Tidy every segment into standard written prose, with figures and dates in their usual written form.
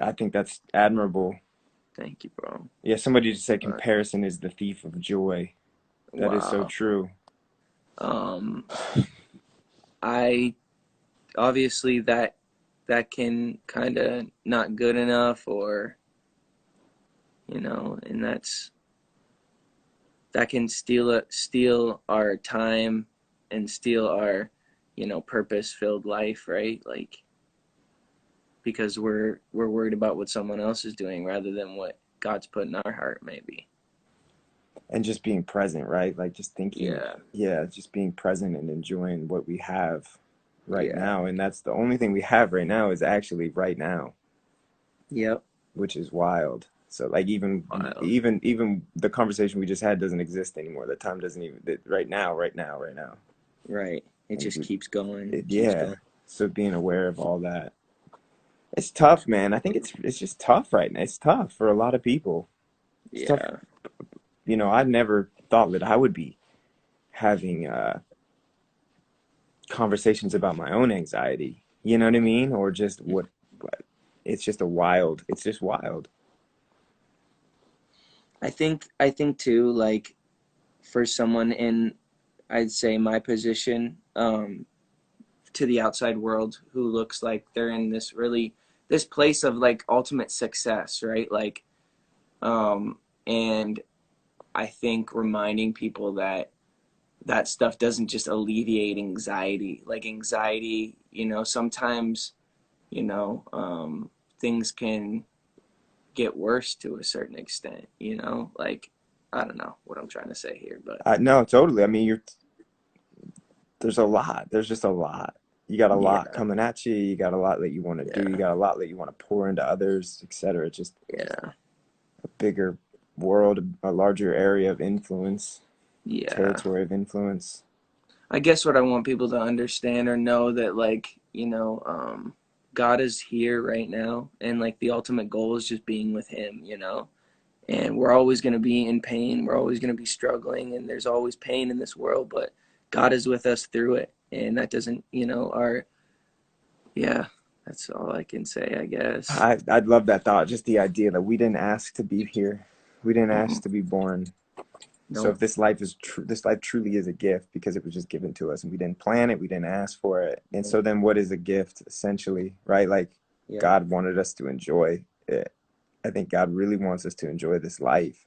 I think that's admirable. Thank you, bro. Yeah, somebody just said But comparison is the thief of joy. That is so wow. true. Um, I obviously that can kind of not good enough, or and that can steal our time and steal our purpose filled life, right? Like, because we're worried about what someone else is doing rather than what God's put in our heart, maybe. And just being present, right? Like just thinking, Yeah. yeah, just being present and enjoying what we have right Yeah. now. And that's the only thing we have right now is actually right now, Yep. which is wild. So like Wild. even the conversation we just had doesn't exist anymore. The time doesn't even right now, right now. Right. It And just keeps going, keeps yeah. going. So being aware of all that. It's tough, man. I think it's just tough right now. It's tough for a lot of people. It's tough. Yeah. I never thought that I would be having conversations about my own anxiety. You know what I mean? Or just what it's just a wild. It's just wild. I think too, like, for someone in, I'd say, my position, to the outside world, who looks like they're in this place of like ultimate success, right? Like, and I think reminding people that that stuff doesn't just alleviate anxiety. Like, anxiety, sometimes, you know, things can get worse to a certain extent, like, I don't know what I'm trying to say here, but I no, totally. I mean, you're there's a lot. There's just a lot. You got a lot yeah, coming at you. You got a lot that you want to do. You yeah, got a lot that you want to pour into others, etc. Just yeah, a bigger world, a larger area of influence, yeah. territory of influence. I guess what I want people to understand or know, that, like, God is here right now, and like the ultimate goal is just being with Him, and we're always going to be in pain, we're always going to be struggling, and there's always pain in this world, but God is with us through it, and that doesn't, our yeah, that's all I can say, I guess. I'd love that thought. Just the idea that we didn't ask to be here. We didn't ask Mm-mm. to be born. So if Nope. this life this life truly is a gift because it was just given to us and we didn't plan it, we didn't ask for it. And Nope. so then what is a gift essentially, right? Like Yep. God wanted us to enjoy it. I think God really wants us to enjoy this life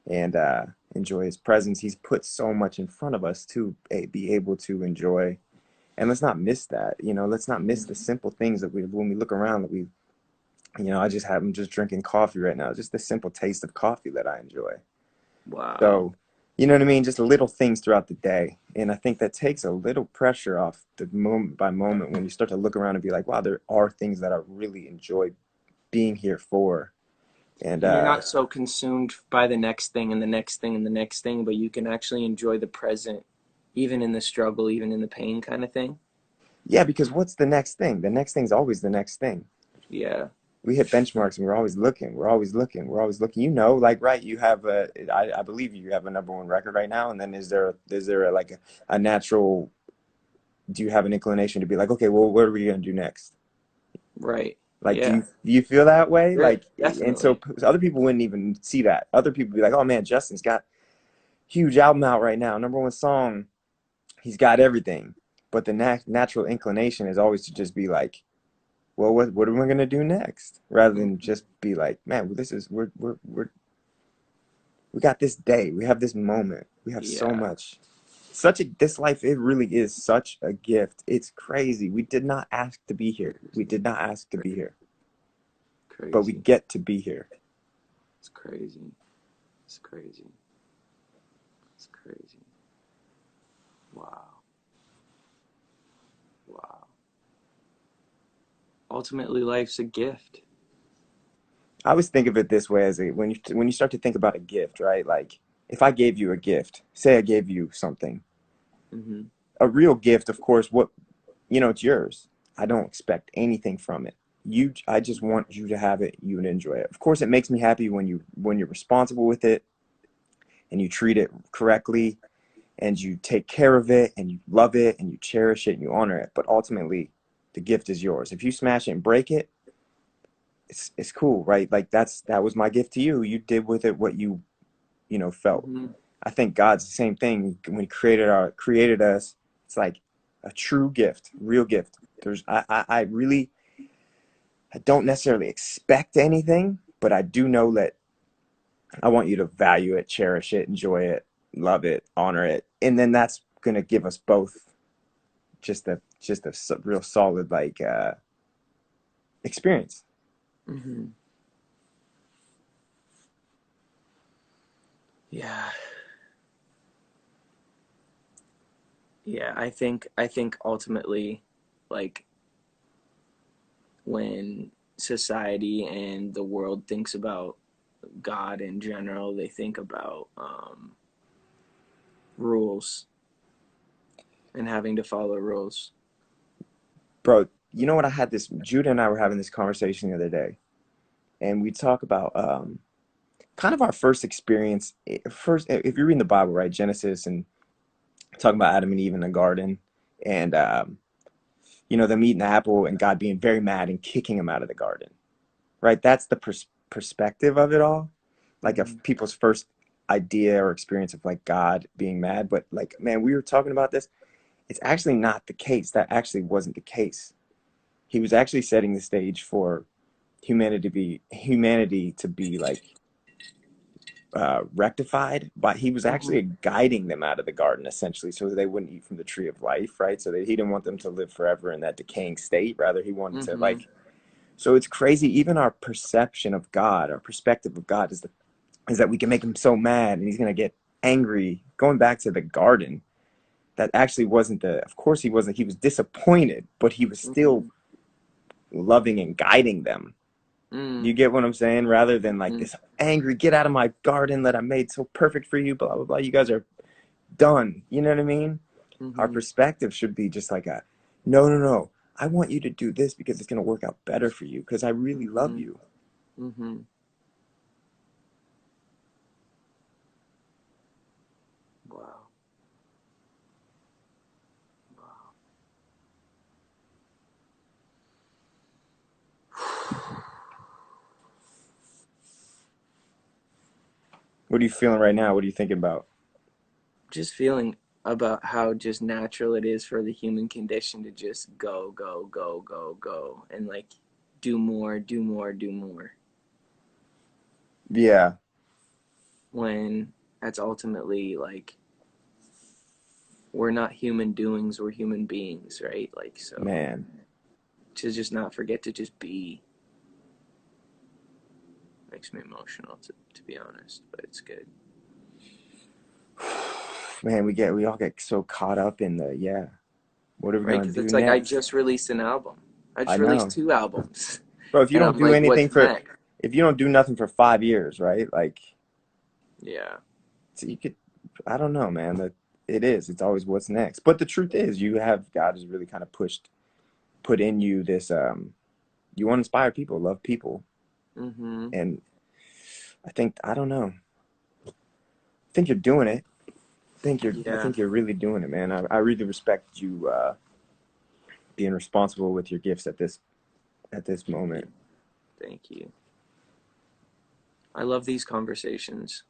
and enjoy his presence. He's put so much in front of us to be able to enjoy. And let's not miss that. Let's not miss the Mm-hmm. simple things that when we look around that I'm just drinking coffee right now. Just the simple taste of coffee that I enjoy. Wow. So, you know what I mean? Just little things throughout the day. And I think that takes a little pressure off the moment by moment when you start to look around and be like, wow, there are things that I really enjoy being here for. And And you're not so consumed by the next thing and the next thing and the next thing, but you can actually enjoy the present, even in the struggle, even in the pain, kind of thing. yeah, because what's the next thing? The next thing's always the next thing. Yeah. We hit benchmarks and we're always looking. We're always looking. We're always looking. Like, right, you have I believe you have a number one record right now. And then is there a natural, do you have an inclination to be like, okay, well, what are we going to do next? Right. Like, Yeah. do you feel that way? Yeah. Like, and so Definitely. other people wouldn't even see that. Other people be like, "Oh man, Justin's got huge album out right now, number one song. He's got everything." But the natural inclination is always to just be like, "Well, what are we gonna do next?" Rather than Mm-hmm. just be like, "Man, well, this is we got this day. We have this moment. We have so Yeah. much." This life, it really is such a gift. It's crazy. We did not ask to be here. We Crazy. did not ask to be here, but we Crazy. get to be here. It's crazy. It's crazy. It's crazy. Wow. Wow. Ultimately, life's a gift. I always think of it this way when you start to think about a gift, right? Like if I gave you a gift, say I gave you something, Mm-hmm. a real gift, of course, it's yours. I don't expect anything from it. I just want you to have it, you and enjoy it. Of course, it makes me happy when you're responsible with it and you treat it correctly and you take care of it and you love it and you cherish it and you honor it. But ultimately, the gift is yours. If you smash it and break it, it's cool, right? Like that was my gift to you. You did with it what you felt. Mm-hmm. I think God's the same thing. When he created us, it's like a true gift, real gift. I really, I don't necessarily expect anything, but I do know that I want you to value it, cherish it, enjoy it, love it, honor it, and then that's gonna give us both just a real solid like experience. Mm-hmm. Yeah. Yeah, I think ultimately, like, when society and the world thinks about God in general, they think about rules and having to follow rules. Bro, you know what? I had this. Judah and I were having this conversation the other day, and we talk about kind of our first experience. First, if you're reading the Bible, right, Genesis, and talking about Adam and Eve in the garden, and them eating the apple, and God being very mad and kicking him out of the garden, right? That's the perspective of it all, like Mm-hmm. of people's first idea or experience of like God being mad. But like, man, we were talking about this. It's actually not the case. That actually wasn't the case. He was actually setting the stage for humanity to be like rectified, but he was Mm-hmm. actually guiding them out of the garden essentially so that they wouldn't eat from the tree of life, right? So that he didn't want them to live forever in that decaying state. Rather, he wanted to Mm-hmm. like. So it's crazy. Even our perception of God, our perspective of God, is that we can make him so mad and he's gonna get angry. Going back to the garden, that actually wasn't the. Of course, he wasn't. He was disappointed, but he was still Mm-hmm. loving and guiding them. You Mm-hmm. get what I'm saying? Rather than like this angry, get out of my garden that I made so perfect for you, blah, blah, blah. You guys are done. You know what I mean? Our Mm-hmm. perspective should be just like no, no, no. I want you to do this because it's going to work out better for you because I really love Mm-hmm. you. Mm-hmm. Wow. Wow. What are you feeling right now? What are you thinking about? Just feeling about how just natural it is for the human condition to just go, go, go, go, go, and like do more, do more, do more. Yeah, When that's ultimately like we're not human doings, we're human beings, right? Like, so man. to just not forget to just be makes me emotional, to be honest, but it's good. Man, we all get so caught up in the, yeah, what are we Right? going Because to do it's like I next? just released an album. I I just released know. two albums. Bro, if you And don't I'm do like, anything what's for, next? if you don't do nothing for 5 years, right? Like, Yeah. so you could, I don't know, man. That it is. It's always what's next. But the truth is, God has really kind of put in you this. You want to inspire people, love people, Mm-hmm. and I don't know. I think you're doing it. I Yeah. think you're really doing it, man. I really respect you being responsible with your gifts at this Thank moment. you. Thank you. I love these conversations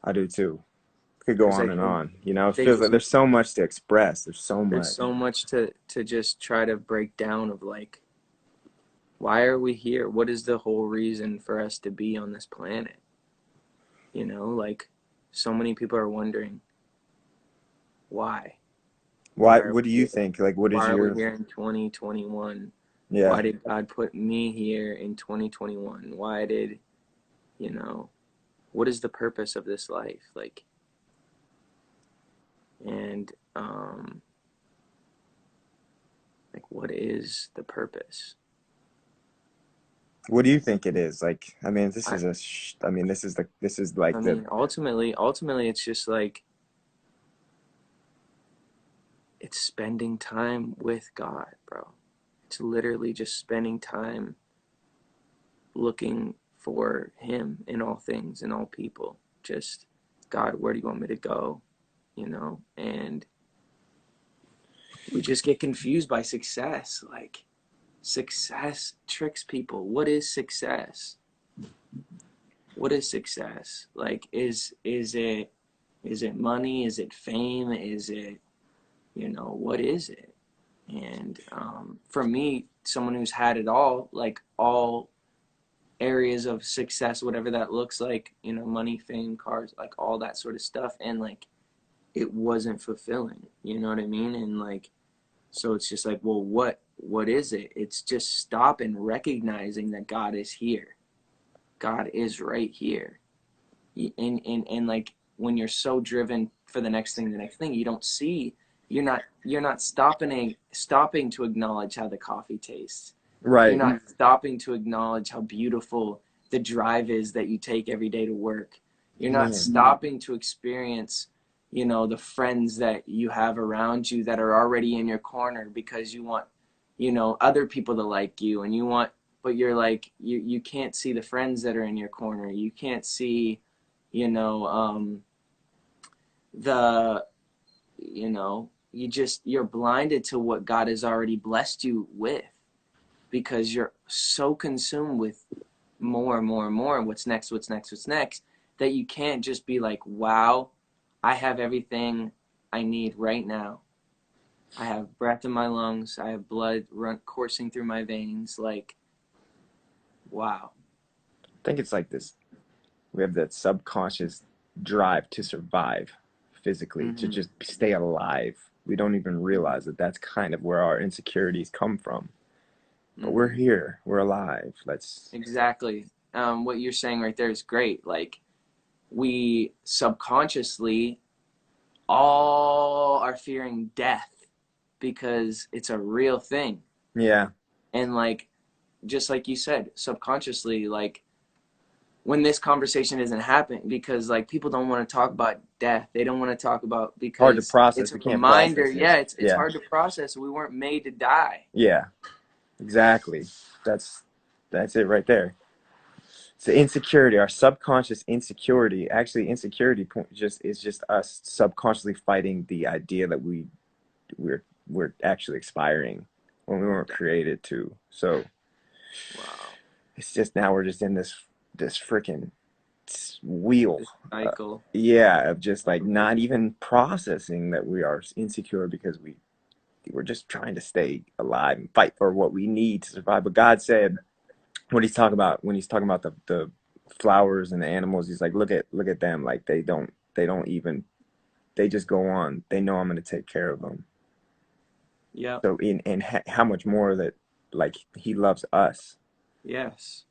I do too. Could go because on I and think on. You know, it they feels like there's so much to express. There's so there's much. so much to just try to break down of like, why are we here? What is the whole reason for us to be on this planet? Like, so many people are wondering why. Why? Why are What do we you here? think? Like, what Why is are we your? here in 2021? Yeah. Why did God put me here in 2021? Why did, you know, what is the purpose of this life? Like, and like, what is the purpose? What do you think it is? Like, I mean, this I is like I the. mean, ultimately, it's just like it's spending time with God, bro. It's literally just spending time looking for Him in all things, in all people. Just, God, where do you want me to go? And we just get confused by success. Like, success tricks people. What is success? What is success? Like, is it money? Is it fame? Is it, what is it? And for me, someone who's had it all, like all areas of success, whatever that looks like, money, fame, cars, like all that sort of stuff, and like it wasn't fulfilling. You know what I mean? And like, so it's just like, well, what is it? It's just stop and recognizing that God is here. God is right here. And like when you're so driven for the next thing, you don't see, you're not stopping to acknowledge how the coffee tastes. You're Right. not stopping to acknowledge how beautiful the drive is that you take every day to work. You're not Man. stopping to experience, the friends that you have around you that are already in your corner because you want, other people to like you, and you want, but you're like, you can't see the friends that are in your corner. You can't see, you know, the, you're blinded to what God has already blessed you with, because you're so consumed with more and more and more, and what's next, what's next, that you can't just be like, wow, I have everything I need right now. I have breath in my lungs. I have blood coursing through my veins. Like, wow. I think it's like this. We have that subconscious drive to survive physically, to Hmm. just stay alive. We don't even realize that that's kind of where our insecurities come from. But we're Hmm. here. We're alive. Let's. Exactly. What you're saying right there is great. Like, we subconsciously all are fearing death because it's a real thing. Yeah. And like, just like you said, subconsciously, like when this conversation isn't happening, because like people don't want to talk about death. They don't want to talk about, Hard to because it's process. a We can't reminder. process it. Yeah, it's Yeah. hard to process. We weren't made to die. Yeah. Exactly. That's that's it right there. It's the insecurity, our subconscious insecurity. Actually, insecurity just is just us subconsciously fighting the idea that we're actually expiring when we weren't created to. So Wow. it's just now we're just in this freaking wheel. This cycle. Yeah, of just like not even processing that we are insecure because we're just trying to stay alive and fight for what we need to survive. But God said, what he's talking about when he's talking about the flowers and the animals, he's like, look at them, like they don't even, they just go on, they know I'm going to take care of them. Yep. So how much more that, like, he loves us. Yes.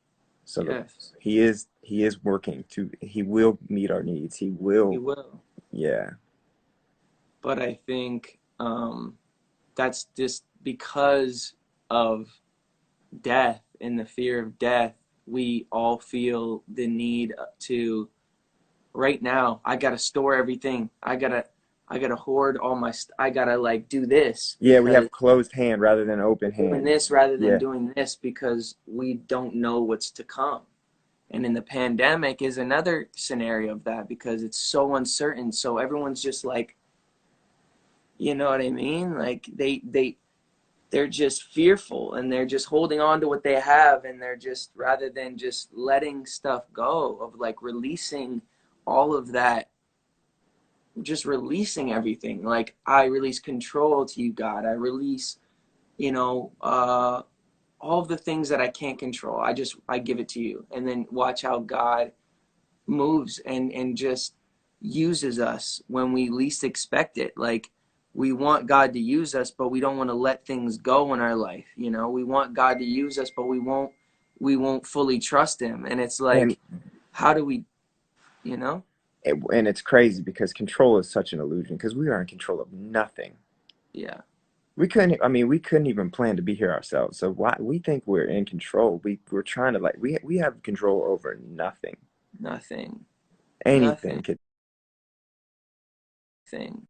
So Yes. he is working to, he will meet our needs, he He will. will. Yeah. But I think that's just because of death and the fear of death. We all feel the need to, right now, I gotta store everything. I gotta hoard all my. I gotta like do this Yeah, we because have closed hand rather than open doing hand. this rather than Yeah. doing this, because we don't know what's to come. And in the pandemic is another scenario of that, because it's so uncertain. So everyone's just like, you know what I mean? Like they're just fearful, and they're just holding on to what they have, and they're just, rather than just letting stuff go, of like releasing all of that, just releasing everything. Like, I release control to you, God. I release, you know uh all of the things that I can't control. I give it to you, and then watch how God moves and just uses us when we least expect it. Like, we want God to use us, but we don't want to let things go in our life. We want God to use us, but we won't fully trust him. And it's and like, how do we, you know? and it's crazy because control is such an illusion because we are in control of nothing. Yeah, We couldn't even plan to be here ourselves. So why we think we're in control? We're trying to, like, we have control over nothing. nothing, Anything nothing, could thing.